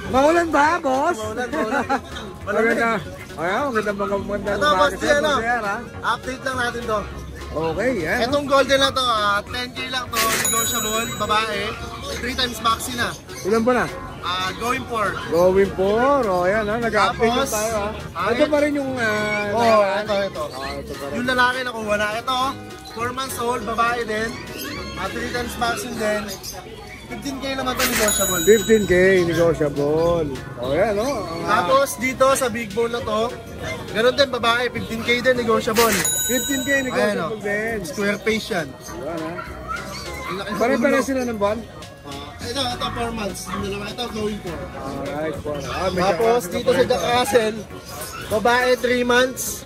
Maulan ba, boss? Maulan. Maganda. Ayan, maganda. Ito, boss, update lang natin to. Okay, yan. Itong golden na to, 10K lang to, negotiable, babae. 3 times vaccine na. Ilan ba na? Going for. Going for. O, yan ha. Nag-update na tayo ha. Ito pa rin yung... ito. Yung lalaki nakuha na. Ito, 4 months old, babae din. 3 times vaccine din. 15K naman to negotiable. 15K negotiable. O, yan o. Tapos dito sa big bone na to, ganoon din babae, 15K din negotiable. 15K negotiable din. Square face yan. Yan ha. Pare-pare sila ng buwan? Ito 4 months. Ito going for. Alright, tapos dito sa Jack Russell, babae 3 months.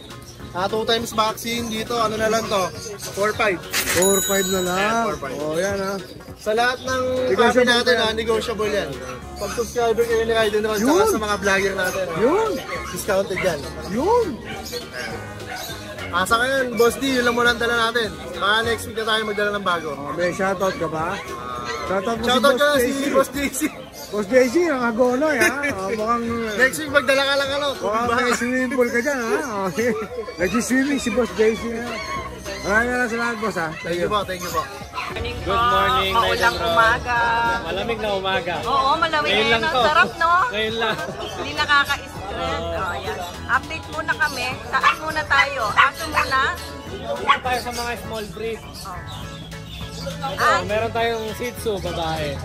2 times vaccine. Dito ano na lang to, 4-5. 4-5 na lang. O yan ha. Sa lahat ng kami natin, negotiable yan. Pag subscriber kayo ni Raiden Ron, saka sa mga vlogger natin, discounted yan. Yun! Sa ngayon, Boss D, yun lang muna ang dala natin. Baka next week na tayo magdala ng bago. May shoutout ka ba? Shoutout ka na si Boss JC. Boss JC, ang agonoy ha. Mukhang... Next week magdala ka lang mukhang may swimming pool ka dyan ha. Nag-swimming si Boss JC ha. Maraming salamat boss ha. Thank you po. Good morning, maulang umaga. Malamig na umaga. Oo, malamig. Ngayon lang to. Sarap, no? Ngayon lang. Hindi nakaka-stress. Yan. Update muna kami. Saan muna tayo? Aso muna? Dito tayo sa mga small breed. Ito, meron tayong Shih Tzu, babae.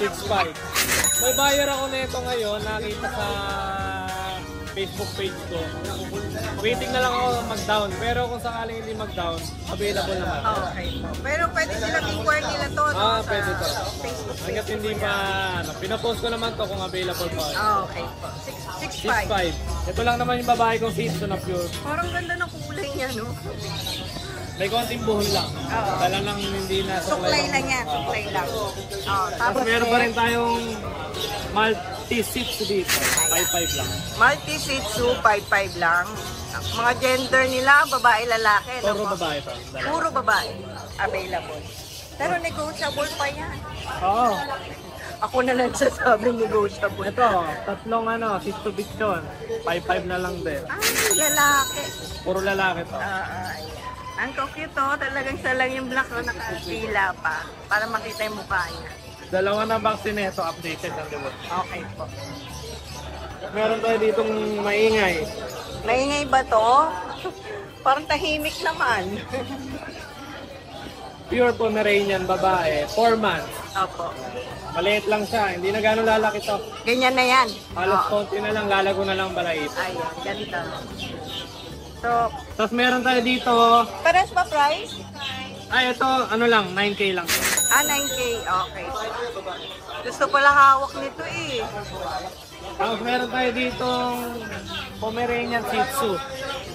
6'5". May buyer ako nito ngayon, nakita sa Facebook page ko. Waiting na lang ako mag-down, pero kung sakaling hindi mag-down, available naman. Okay. Pero pwede silang inquire nila to, no? Pwede to. Facebook page. Hanggat hindi pa, pinapost ko naman to kung available pa. Okay. 6'5". Ito lang naman yung babae kong Shih Tzu na pure. Parang ganda ng kulay niya, no? May konting buhol lang. Dala lang hindi na suklay lang yan. Suklay lang. Tapos meron pa rin tayong Maltese Shih Tzu dito. 5'5" lang. Maltese Shih Tzu, 5'5" lang. Mga gender nila, babae, lalaki. Puro babae pa. Puro babae. Available. Pero negotiable pa yan. Oo. Ako na lang sasabing negotiable. Ito, tatlong Shih Tzu Bichon. 5'5" na lang din. Ay, lalaki. Puro lalaki to. Ang cute to, talagang siya lang yung black na nakapila pa para makita yung mukha niya. Dalawa na vaccine nito, updated ang debut. Okay po. Meron tayo ditong maingay. Maingay ba to? Parang tahimik naman. Pure Pomeranian babae, 4 months. Opo. Maliit lang siya, hindi na gano'ng lalaki to. Ganyan na yan. Halos konti na lang, lalago na lang balait. Ayan, ganito. So, tapos meron tayo dito. pares pa price? Ay, ito, 9K lang. 9K. Okay. Gusto pala hawak nito eh. Tapos meron tayo dito Pomeranian Shih Tzu.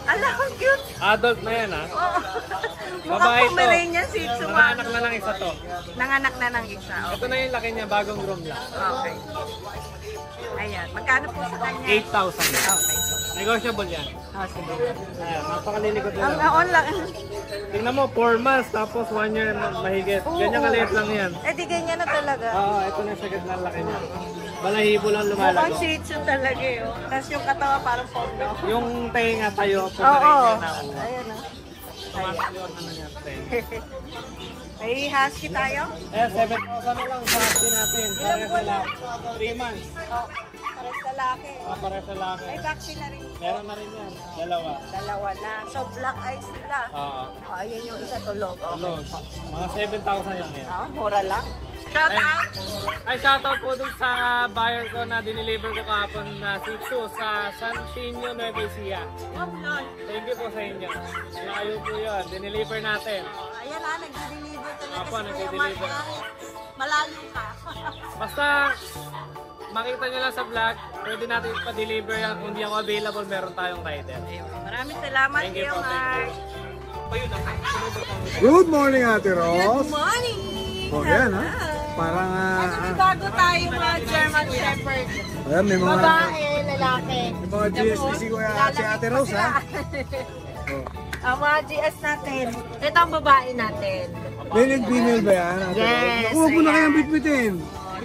Ala, ang cute. Adult na yan ha. Mukhang Pomeranian Shih Tzu. Nanganak na lang isa to. Nanganak na ng isa. Okay. Ito na yung laki niya, bagong groom lang. Okay. Ayan, magkano po sa kanya? 8,000. Okay. Negotiable yan. Sige. Ayan, napakalilikot na lang. Ang lang. Tingnan mo, 4 months, tapos 1 year mahigit. Ganyan kaliit lang yan. Eh di ganyan na talaga. Ito na sa gitna laki niya. Balahibo lang lumalago. Mukhang Shih Tzu talaga eh. Tapos yung katawa parang porno. Yung tenga tayo, Oo. Pomeranian na. Ayan o. Tumatak yun, yan, tenga. May husky tayo? 7,000 na lang sa husky natin. Pares na lang. 3 months. Pares lalaki. Pares na lang. May vaccine na rin. Meron na rin yan. Dalawa na. So black eyes sila. Ayan yung isa tulog. Tulog. Mga 7,000 yan. Mura lang. Shout out! Ay, shoutout po dun sa buyer ko na dineliver ko kahapon na Shih Tzu sa San Sinio, Nueva Ecija. Thank you po sa inyo. Layo po yun. Dineliver natin. Ayan nag-deliver talaga Apo, si nag-deliver. Malayo ka. Basta makita nyo lang sa vlog, pwede natin pa-deliver yan. Kung di ako available, meron tayong rider. Maraming salamat. Thank you po. Good morning, Ate Ros. Good morning! Yan ha. Parang may bago tayo mga German Shepherd. Ayan, may mga Babae, lalaki. May mga GSPC ko si Ate Rose ha. Ang mga GS natin. Ito ang babae natin. Male and female ba yan? Ate Rose? Yes, Huwag mo na kayang bitbitin.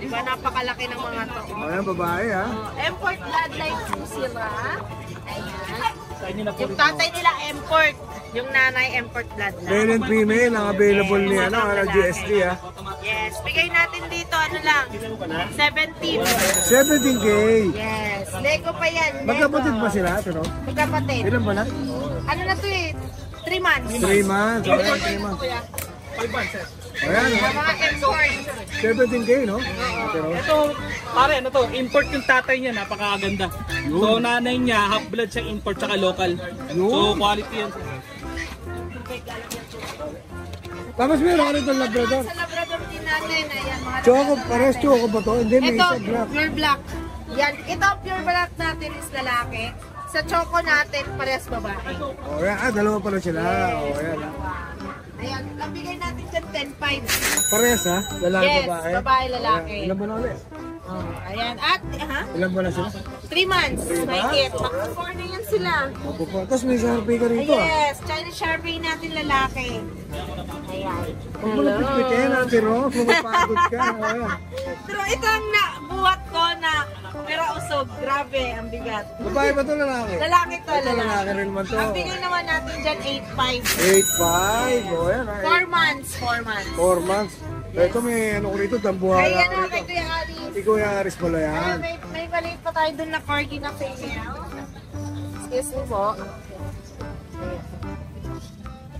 Diba, napakalaki ng mga to. Ayan, babae ha. Import bloodline po sila. Ayan. Yung tatay nila import. Yung nanay import bloodline. Male and female ang available ni GSD ha. Yes. Bigay natin dito, ano lang? 17. 17K. Yes. Lego pa yan. Lego. Magkapatid ba sila? Pero? Magkapatid. Ilan ba na? Ano na to eh? 3 months. 3 months. Ayan, 3 months. 5 months eh. Ayan, Mga import. 17K no? Pero, Ito, pare, ano to, import yung tatay niya, napakaganda. So, nanay niya, half blood siya, import tsaka local. So, quality yan. tapos meron ka rin itong Labrador. Sa Labrador din natin. Ayan, mga Choco, pares choco ba to? Hindi, may ito, isa black. pure black. Yan, ito pure black natin is lalaki. Sa choco natin, parehas babae. Oh, yan. Dalawa pala sila. Oh, ayan. Ayan, nabigay natin dyan 10.5. Pares ha? Lalaki, Yes, babae. babae, lalaki. Ayan. Ilan ba na ulit? Oh, ayan, at, Ilan ba na sila? 3 months. Mahigit. Maka-4 na yan sila. Opo po. Tapos may Sharpie ka rito ah. Yes, China Sharpie natin lalaki. Ayan. Huwag mo na pitpitin Ate Rose. Mapapagod ka. Ayan. Pero ito ang nabuhat ko na pero usog. Grabe, ang bigat. Babae ba ito lalaki? Lalaki to, Ito lalaki lalaki. rin naman to. Ang bigay naman natin dyan, 8.5. 8.5. O yan. 4 months, 4 months. 4 months. Ito may ano ko rito. Dambuhala Ay, ko ano, rito. kay Kuya Aris. Ikaw yung Aris pala Ay, yan. may maliit pa tayo dun na corgi na female. Excuse me po.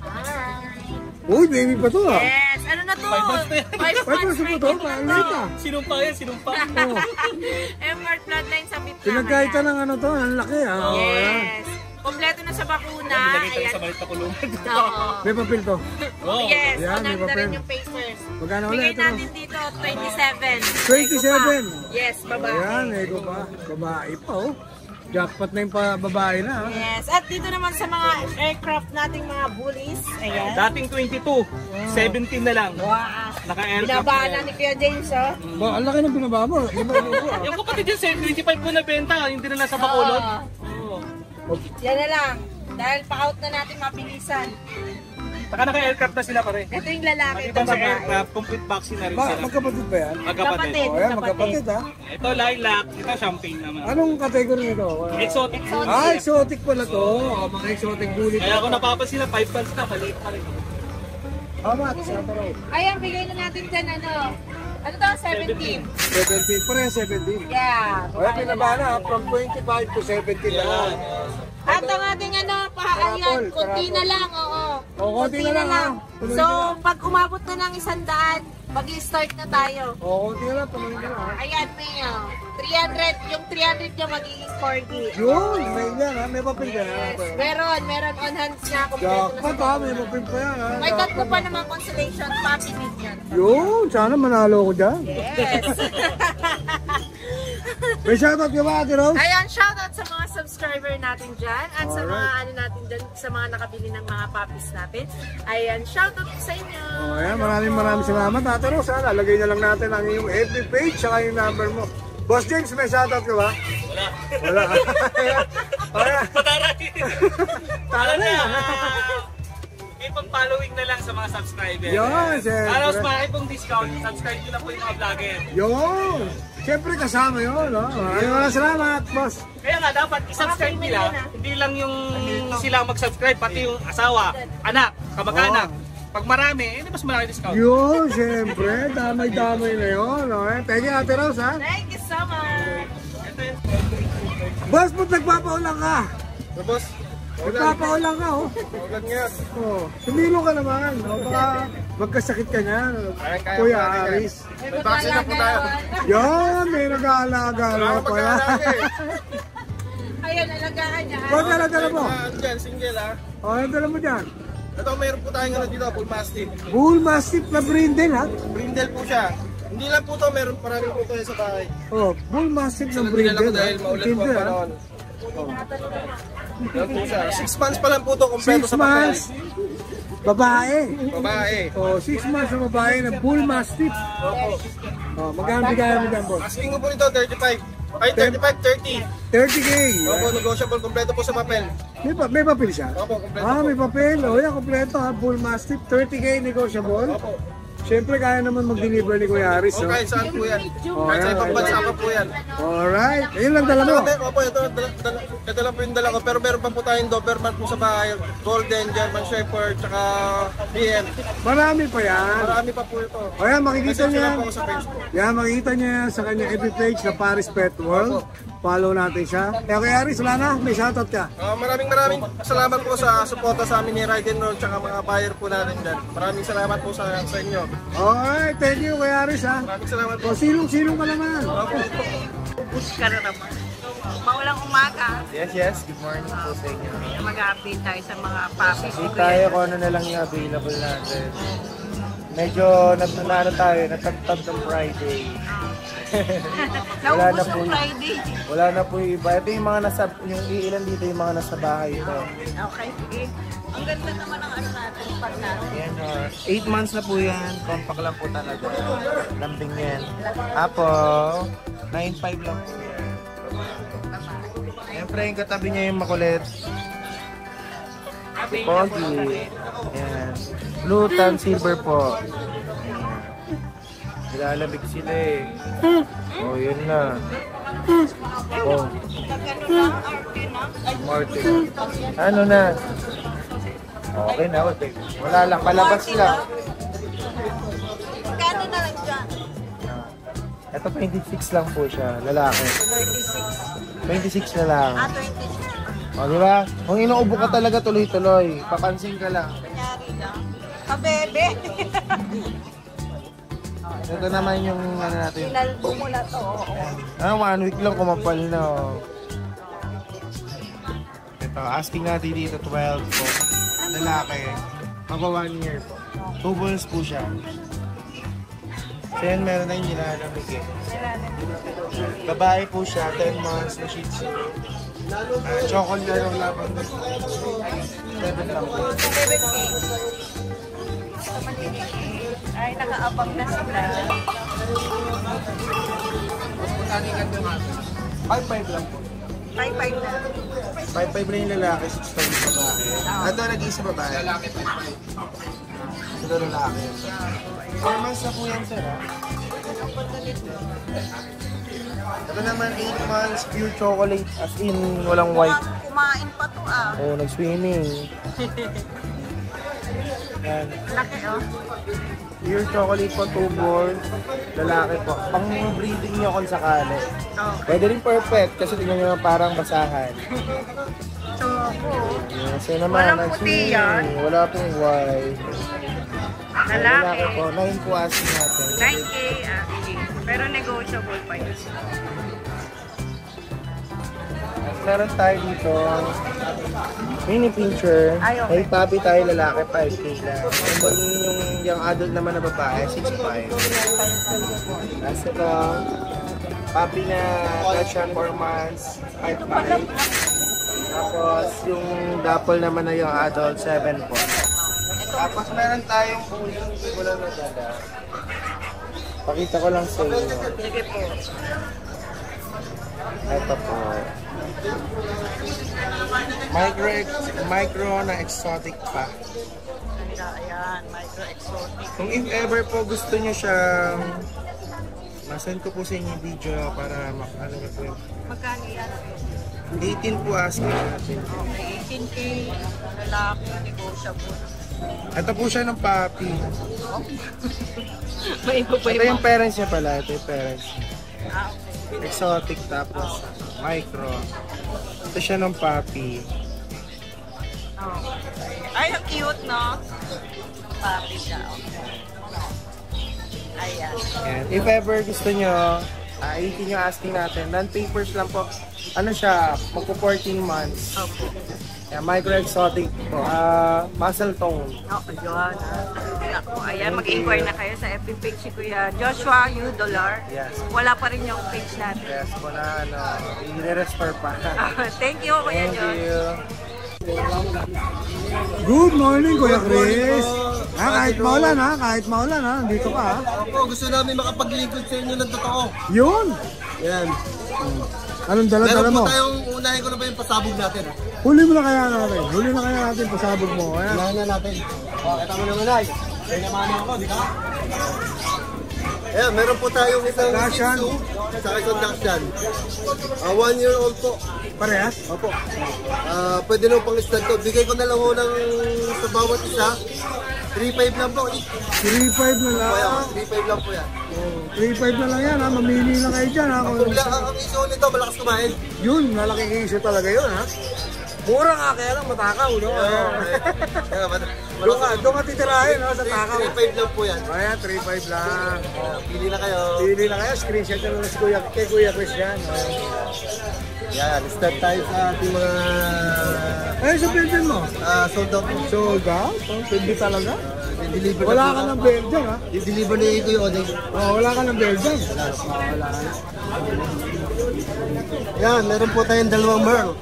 Hi. Uy, baby pa to ah. Yes, ano na to? 5 months na yan. 5 5 months pa to. Maliit ah. Sinumpa yan, sinumpa. Oh. Import bloodline sa Bitna. Pinagkaita ng ano to. Ang laki ah. Oh, ayan. Yes. Kompleto na sa bakuna. Lagay tayo Ayan. sa balit na kulungan. Oo. May papel to. Oh. Yes, Yan, may unang na papel. rin yung papers. Magkano Bigay ulit? Ito? natin dito, 27. 27? Yes, babae. Ayan, ego pa. Babae pa oh. Jackpot na yung babae na ah. Yes, at dito naman sa mga aircraft nating mga bullies. Ayan. Dating 22, 17 na lang. Wow. Naka-aircraft Binabahan na na ni Kuya James, oh. Ba, ang laki ng binaba mo. Iba yung Yung kapatid yun, 25 ko na benta, hindi na nasa Bacolod. Oo. Oo. Yan na lang. Dahil pa-out na natin mabilisan. Saka naka-aircraft na sila pare. Ito yung lalaki, ito Maliban sa babae. aircraft, complete vaccine na rin Ba, sila. magkapatid ba yan? Magkapatid. O yan, magkapatid ha. Ito lilac, ito champagne naman. Anong category nito? Exotic. Ah, exotic pala to. Oh, mga exotic bullet. Kaya ako napapansin na 5 months na, maliit pa rin. How much? Santa Road? Ayan, bigay na natin dyan, ano to, 17. 17. Pareha 17. Yeah. O yan, binaba na. From 25 to 17 na lang. At ang ating ayan, kunti na lang, oo. O, konti na lang ha. Tuloy So, na lang. pag umabot na ng 100, mag-start na tayo. O, konti na lang. Tuloy na lang ha. Ayan, may 300, yung 300 niya magiging corgi. Yun, may yan ha. May papel ka Yes, ha. meron on hands na, kompleto na Jackpot sa ha. May papel pa yan ha. May tatlo pa naman consolation, papi with yan. Yun, sana manalo ko dyan. Yes. May shoutout ka ba, Ate Rose? Ayan, shoutout sa mga subscriber natin dyan at sa mga ano natin dyan, sa mga nakabili ng mga puppies natin. Ayan, shoutout sa inyo. O, ayan, maraming salamat, Ate Rose. Ha? Lalagay na lang natin ang iyong FB page saka yung number mo. Boss James, may shoutout ka ba? Wala. Wala. Tara na! Keep on following na lang sa mga subscribers. Yun, siyempre. Para mas malaki pong discount, subscribe nyo lang po yung mga vlogger. Yun. Siyempre kasama yun. No? Maraming salamat, boss. Kaya nga dapat i-subscribe nila, hindi lang yung sila mag-subscribe, pati yung asawa, anak, kamag-anak. Pag marami, mas malaki discount. Yun, siyempre. Damay-damay na yun. No? Thank you, Ate Rose. Ha? Thank you so much. Boss, ba't nagpapaulang ka? Boss, Nagpapaulang ka, oh. ulan nga. Oh, tumilo ka naman. Oh, baka magkasakit ka niyan. Kuya Aris. May vaccine na po tayo. Yan, may nag-aalaga na pa yan. Ayan, alagaan niya. Huwag ka na mo. Ano dyan, single ha. O, ano dala mo dyan? Ito, mayroon po tayong ano dito, Bull Mastiff. Bull Mastiff na brindle, ha? Brindle po siya. Hindi lang po to, meron parami po tayo sa bahay. Oh, Bull Mastiff na Dinala ko brindle, ha? dahil maulan po ang Brindle, ha? panahon. Yan po siya. 6 months pa lang po to, kompleto 6 sa papel. months. Babae. Babae. Oh, 6 months na babae na Bull Mastiff. Oh, magkano bigay mo dyan, boss? Asking ko po nito, 35. Ay, 35, 30. 30K. Opo, negotiable, kompleto po sa papel. May papel siya? Opo, kompleto Ah, po. may papel. O yan, kompleto ha. Bull Mastiff, 30K negotiable. Opo. Siyempre, kaya naman mag-deliver ni Kuya Aris. O No? kahit saan po yan. Oh, Kahit sa yan, ibang kahit bansa saan. pa po yan. Alright. Ayun lang dala mo. Opo, ito lang po yung dala ko. Pero meron pa po tayong Doberman po sa bahay. Golden, German Shepherd, tsaka BM. Marami pa yan. Marami pa po ito. O yan, makikita Message niya. lang po ako sa Facebook. Yan, makikita niya yan sa kanya FB page na Paris Pet World. Follow natin siya. Eh, Kuya Aris, wala na. May shoutout ka. Maraming salamat po sa suporta sa amin ni Ride and Roll tsaka mga buyer po natin dyan. Maraming salamat po sa inyo. Alright, thank you Kuya Aris ha. Maraming salamat po. O, silong-silong ka naman. Bus ka na naman. Maulang umaga, Yes. Good morning po sa inyo. mag-update tayo sa mga puppies. Hindi tayo kung ano na lang yung available natin. Medyo natagtag ng Friday. Wala na Naubos po. ng Friday. Wala na po yung iba. Ito yung mga yung ilan dito yung mga nasa bahay ito. Okay, sige. Ang ganda naman ng ano natin, pag natin. Yan 8 months na po yan. Compact lang po talaga. Lambing yan. Apo, 9.5 lang po yan. Siyempre yung katabi niya yung makulit. Si Pogi. Yan. Blue tan silver po. Nilalabig sila eh. Oh, yun na. Oh, Martin. Ano na? Okay na, okay. Wala lang, palabas lang. Magkano na lang dyan? Ito 26 lang po siya, lalaki. 26 na lang. 26. O, di ba? Kung inuubo ka talaga tuloy-tuloy, papansin ka lang. Kanyari lang. Kabebe. Ito naman yung ano natin. Inalbo mo na to. Ah, 1 week lang kumapal na. Oh. Ito, asking natin dito 12 po. Lalaki. Magwa 1 year po. 2 bulls po siya. So yan, meron na yung nilalamig eh. Babae po siya, 10 months na Shih Tzu. Chocolate na yung laban na. 7 lang po. Ay, nakaabang na sila. 5-5 lang po. 5-5 na. 5-5 na yung lalaki, 6-5 yung babae. Ito, nag-iisa babae. Ito lalaki. 4 months na po yan, sir, ha? Ito naman, 8 months, pure chocolate, as in, walang white. Kumain pa to ah. Oo, nag-swimming. Yan. Laki oh. Pure chocolate po, 2 balls. Lalaki po. Pang-breeding nyo kung sakali. Oh. Pwede rin perfect, kasi tingnan nyo parang basahan. So, Yes, yun naman, Walang puti yan? Wala pong white. lalaki. po, 9 po asking natin. 9K asking. Pero negotiable pa yun. Meron tayo dito, mini pincher. Ay, okay. May puppy tayo lalaki, 5K lang. Yung young adult naman na babae, 6'5". Tapos ito, puppy na Dachshund 4 months, 5'5". Tapos yung dapple naman na yung adult, 7 po. Tapos meron tayong bully, hindi ko lang nadala. Pakita ko lang sa inyo. Sige po. Ito po. Micro na exotic pa. Ganda, ayan. Micro-exotic. Kung if ever po gusto niyo siyang masend ko po sa inyo yung video para ano po yun. Magkano yan? 18 po asking natin. Okay, 18K. Lalaki, negotiable. Ito po siya ng puppy. May iba pa Ito yung parents niya pala. Ito yung parents. Ah, okay. Exotic tapos micro. Ito siya ng puppy. Oh. Ay, ang cute, no? Papi siya. Okay. Ayan. And if ever gusto nyo, 18 yung asking natin. Non-papers lang po. Ano siya, magpo 14 months. Opo. Yeah, micro-exotic po. Muscle tone. Oh, yun. Ako, ayan, mag-inquire na kayo sa FB page si Kuya Joshua U. Dollar. Yes. Wala pa rin yung page natin. Yes, wala i-restore pa. Thank you, Kuya Thank Josh. you. Good morning, Kuya Chris. Kahit maulan ha, kahit maulan ha, dito ka ha. Opo, gusto namin makapaglingkod sa inyo ng totoo. Yun! Yan. Anong dala-dala Meron mo? po tayong, unahin ko na ba yung pasabog natin? Huli mo na kaya natin. Huli na kaya natin pasabog mo. Ayan. Unahin na natin. O, kita mo naman ay. Ayan, meron po tayong isang Dachshund. Shih Tzu sa isang Dachshund. 1 year old po. Parehas? Opo. Pwede nyo pang stud to. Bigay ko na lang ho ng sa bawat isa. 3.5 lang po. 3.5 na lang. Kaya, 3.5 lang po yan. 3.5 na lang yan ha. Mamili na kayo dyan ha. Ang iso nito, malakas kumain. Yun, malaking issue talaga yun ha. Mura nga kaya lang matakaw, no? Doon ka titirahin no, sa takaw. 3.5 lang po yan. Ayan, 3.5 lang. Pili na kayo. Pili na kayo, screenshot na lang kay Kuya Chris yan. Yan, start tayo sa ating mga Ayun sa Belgian mo? sold out po. Sold out? Pwede talaga? I-deliver Wala na ka po. ng Belgian ha? I-deliver na yung Kuya Oday. Oh, wala ka ng Belgian? Wala. Yan, meron po tayong dalawang Merl.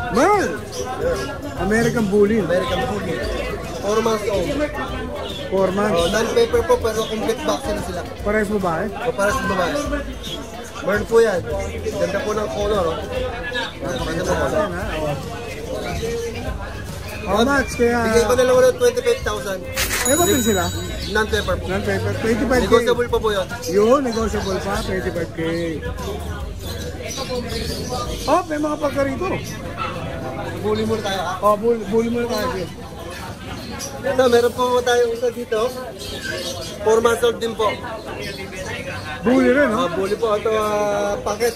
Merl! American Bully. American Bully. 4 months old. 4 months. Non-paper po pero complete vaccine na sila. Parehas mo ba eh? O para sa babae. Merl po yan. Ganda po ng color. Oh. Ganda po color. Ayan ha? Oh. How much? Kaya... Bigay ko na lang ulit 25,000. May papel sila? Non-paper po. Non-paper. 25K. Negotiable pa po yun. Yun, negotiable pa. 25K. Oh, may mga pagka rito. Bully muna tayo ha. Oh, bully mo na tayo. Ito, meron po tayong isa dito. 4 months old din po. Bully rin, no? Bully po. Ito, packet.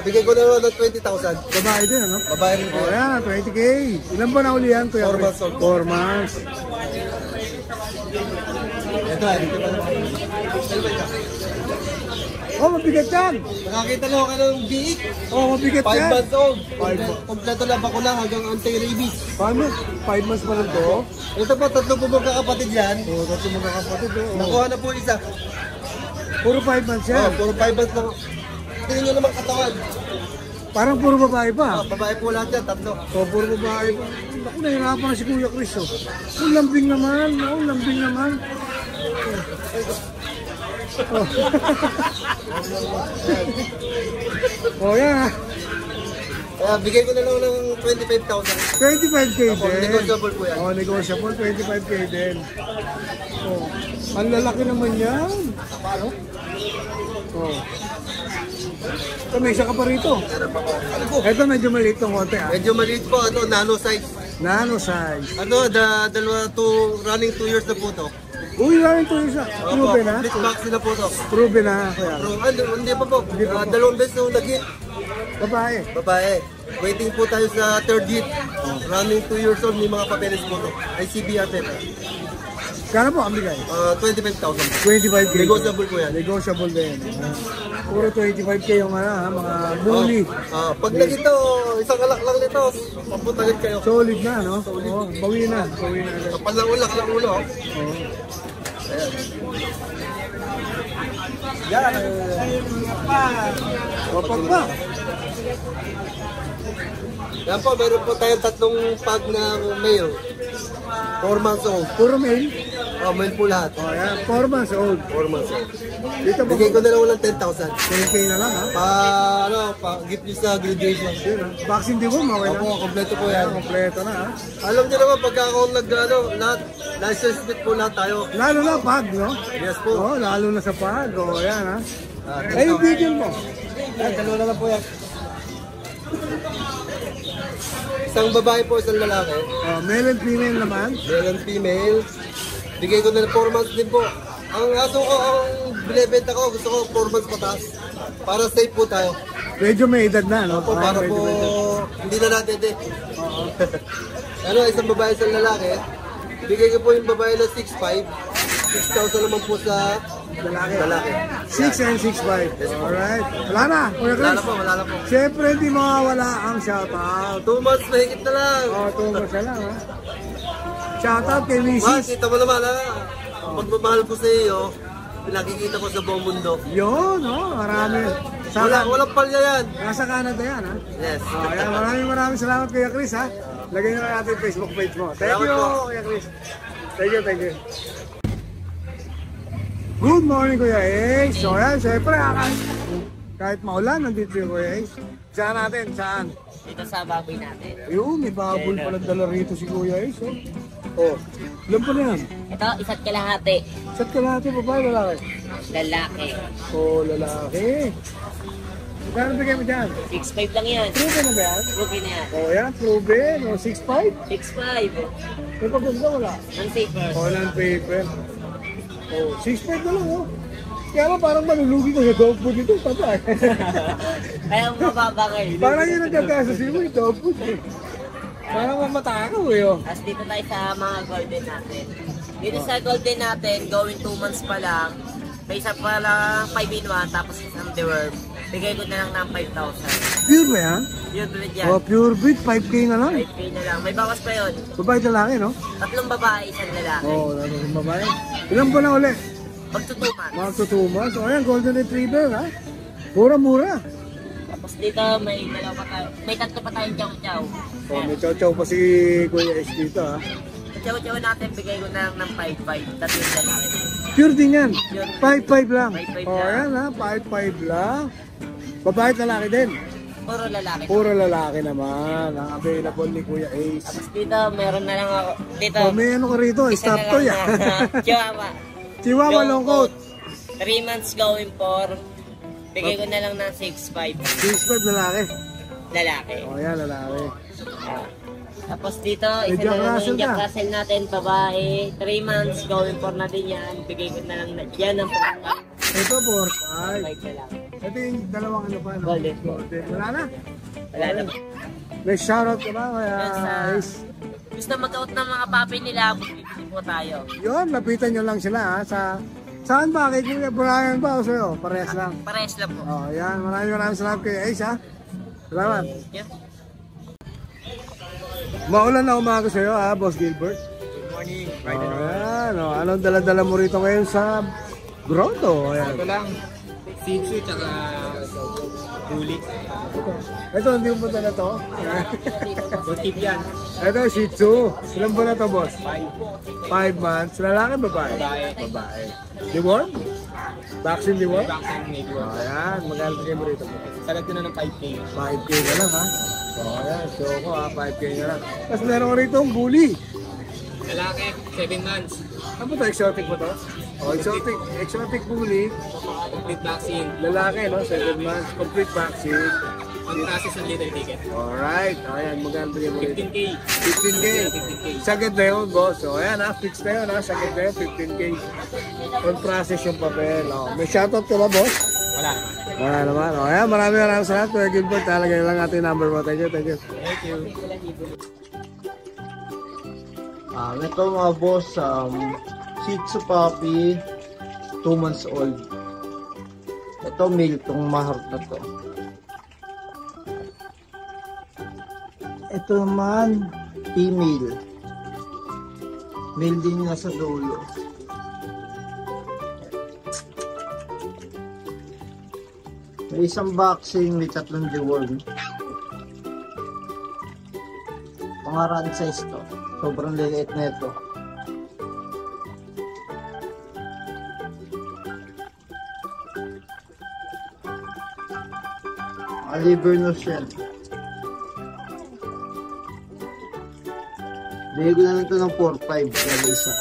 Bigay ko na lang ng 20,000. Babae din, ano? Babae rin po. Oh, yan, 20K. Ilan ba na uli yan? 4 months old. 4 months. Ito, dito pa naman. Oh, mabigat yan. Nakakita lang ako ng biik. Oh, mabigat 5 yan. months old. 5 months. Kompleto na bakuna hanggang anti-rabies. Paano? 5 months pa lang to? Ito po, tatlo po magkakapatid yan. Oh, tatlo mga kapatid. Oh. Nakuha na po isa. Puro 5 months yan. Puro 5 months lang. Tingnan nyo naman katawan. Parang puro babae pa. Babae po lahat yan, tatlo. Oh, puro babae pa. Naku, nahirapan na si Kuya Chris. Oh. Ang lambing naman. Oh, lambing naman. Oh. Oh, yan. Kaya bigay ko na lang ng 25,000. 25K din. Negotiable po yan. Oh, negotiable. 25K din. Oh. Ang lalaki naman yan. Ano? Oh. Ito, may isa ka pa rito. Ito, medyo maliit ng konti. Ah. Medyo maliit po, ano, nano size. Nano size. Ano, running 2 years na po to. Uy, lang ito isa. Proven na? Complete vaccine na po to. Proven na. Kuya. Hindi pa po. Dalawang beses na nag-hit. Babae. Babae. Waiting po tayo sa third hit. Running 2 years old, may mga papeles po to. ICBR paper. Kano po ang bigay? 25,000. 25K. Negotiable po yan. Negotiable din. Puro 25K yung mga bully. Pag nagito, isang alak lang nito, pamputagin kayo. Solid na, no? Oh, bawi na. Bawi na. Kapal lang ulo, lang ulo. Yan. Kapag pa. Yan po, meron po tayong tatlong pag na male. 4 months old. Puro male. Male po lahat. Oh, yan. 4 months old. 4 months old. Dito po. Bigay ko na lang ulang 10,000. 10K na lang, ha? Gift nyo sa graduation. Yun, ha? Vaccine di mo, okay Opo, na. kompleto po yan. Kompleto na, ha? Alam nyo naman, pagka ako lahat, license bit po lahat tayo. Lalo na pag, no? Yes po. Oh, lalo na sa pag. Oh, yan, ha? Ay, yung video mo. Dalawa na lang po yan. Isang babae po, isang lalaki. Oh, male and female naman. Male and female. Bigay ko na 4 months din po. Ang aso ko, ang binibenta ko, gusto ko 4 months pataas. Para safe po tayo. Medyo may edad na, no? Opo, para medyo po, may edad. hindi na natin din. Isang babae, isang lalaki. Bigay ko po yung babae na 6'5". 6,000 naman po sa lalaki. 6 and 6'5". Alright. Wala na, Kuya Chris. Wala na po. Siyempre, hindi mawawala ang shoutout. 2 months, mahigit na lang. Oh, tungo siya lang, ha? Shoutout kay Man, Mrs. kita mo naman ha. Pagmamahal ko sa iyo, pinakikita ko sa buong mundo. Yun, oh, marami. Walang palya yan. Nasa Canada yan, ha? Yes. Oh, yan, maraming salamat Kuya Chris, ha? Lagay na natin yung Facebook page mo. Thank Salamat you, po. Kuya Chris. Thank you. Good morning, Kuya Ace. So, yan, syempre, kahit maulan, nandito yung Kuya Ace. Saan natin? Saan? Dito sa baboy natin. Ayun, may baboy pala dala rito si Kuya Ace, oh. Oh. Ilan po na yan? Ito, isa't kalahati. Isa't kalahati, babae, lalaki. Lalaki. Oh, lalaki. Magkano bigay mo dyan? 6'5 lang yan. Proven na ba yan? Rookie na yan. Oh, yan, proven. Oh, 6'5"? 6'5. May pagkagda wala. Non-safer. Oh, non-paper. Oh, 6'5 na lang, oh. Kaya nga parang malulugi ko sa dog food ito, patay. Kaya mababa kayo. Parang yun ang gagasasin mo, yung dog food eh. Parang mamatakaw eh, oh. Tapos dito tayo sa mga golden natin. Dito sa golden natin, going 2 months pa lang. May isa pa lang 5 in 1, tapos isang deworm. Bigay ko na lang ng 5,000. Pure ba yan? Pure breed yan. Oh, pure breed, 5K na lang. 5K na lang. May bawas pa yun. Babae lalaki, no? 3 babae, 1 lalaki. Oo, lalo yung babae. Ilan po na uli? Pagtutuman. Mga tutumas. O ayan, golden retriever, ha? Mura-mura. Tapos dito may dalawa pa tayo. May 3 pa tayong chow-chow. O, may chow-chow pa si Kuya S dito, ha? Sa chow-chow natin, bigay ko na lang ng 5,500. 3 lalaki na yun. Pure din yan. 5-5 lang. 5-5 O, lang. ayan, ha? 5-5 lang. Babae at lalaki din. Puro lalaki. Puro lalaki naman. Ang available ni Kuya Ace. Tapos dito, meron na lang ako. Dito, O, may ano ka rito? isa Stop na to, lang yan. na Chihuahua. Chihuahua long coat. 3 months going for. Bigay ko na lang ng 6,500. 6-5 lalaki. Lalaki. O, ayan, lalaki. Tapos dito, May isa Jack na lang Russell yung Jack ka. Russell natin, babae. 3 months going for na din yan. Bigay ko na lang yan ng 5,500 Ito, 4-5. na lang. Ito yung dalawang ano pa, no? Golden. Golden. Wala na. Wala na. May shoutout ka ba, Kuya Yes, Ace? Gusto mag-out ng mga papi nila, bibili po tayo. Yun, lapitan nyo lang sila, ha? Saan ba? Kay Kuya Brian ba o sa'yo? Parehas lang. Parehas lang po. Oh, yan. Maraming salamat kay Ace, ha? Salamat. Yeah. Maulan na umaga sa'yo, ha, Boss Gilbert? Good morning. Oh, yan. Oh, anong dala-dala mo rito ngayon sa grotto? Ayan. Ito lang. Shih Tzu tsaka Bully. Ito, hindi mo dala to? Butip yan. Ito, Shih Tzu. Ilan ba na to, boss? 5. 5 months. Lalaki, babae? Babae. Babae. Deworm? Vaccine deworm? Vaccine network. Oh, ayan. Magkano bigay mo rito? Salag ko na ng 5K. 5K na lang, ha? Oh, ayan. So ko, ha? 5K na lang. Tapos meron ko rito ang bully. Lalaki, 7 months. Ano ba ito? Exotic ba to? Oh, exotic. Exotic bully. Complete vaccine. Lalaki, no? 7 months. Complete vaccine. Mag-process ng little ticket. Alright. O, ayan. Magkano bigay mo rito? 15K. 15K. 15K. Sagad na yun, boss. So, ayan, ha? Fix na yun, ha? Sagad na yun, 15K. On process yung papel. Oh, may shoutout ka ba, boss? Wala. Wala naman. O, ayan. Maraming salamat. Kuya Gilbert, talagay lang natin yung number mo. Thank you, thank you. Thank you. Ito mga boss, Shih Tzu puppy, 2 months old. Ito male tong mahal na to. Ito naman, female. Male din nasa dulo. May isang vaccine, may 3 deworm. Mga run size to. Sobrang liliit na ito. Liver nose yan. Bigay ko na lang ito ng 4-5 kada isa.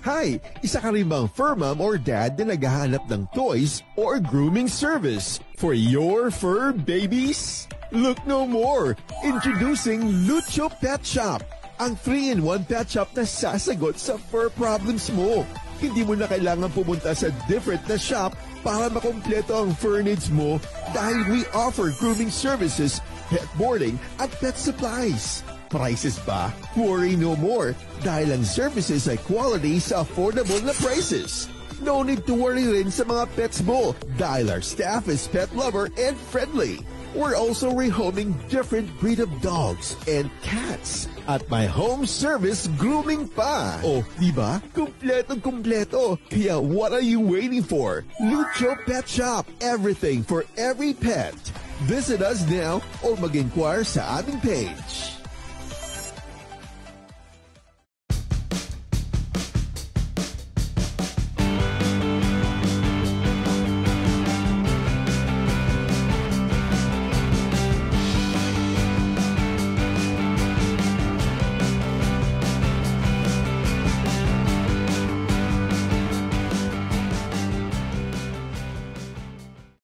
Hi! Isa ka rin bang fur mom or dad na naghahanap ng toys or grooming service for your fur babies? Look no more! Introducing Lucho Pet Shop, ang 3-in-1 pet shop na sasagot sa fur problems mo. Hindi mo na kailangan pumunta sa different na shop para makumpleto ang fur needs mo dahil we offer grooming services, pet boarding at pet supplies. Prices ba? Worry no more dahil ang services ay quality sa affordable na prices. No need to worry rin sa mga pets mo dahil our staff is pet lover and friendly. We're also rehoming different breed of dogs and cats at my home service grooming pa. Oh, diba? Kumpletong-kumpleto. Kaya what are you waiting for? Lucho Pet Shop. Everything for every pet. Visit us now or mag-inquire sa aming page.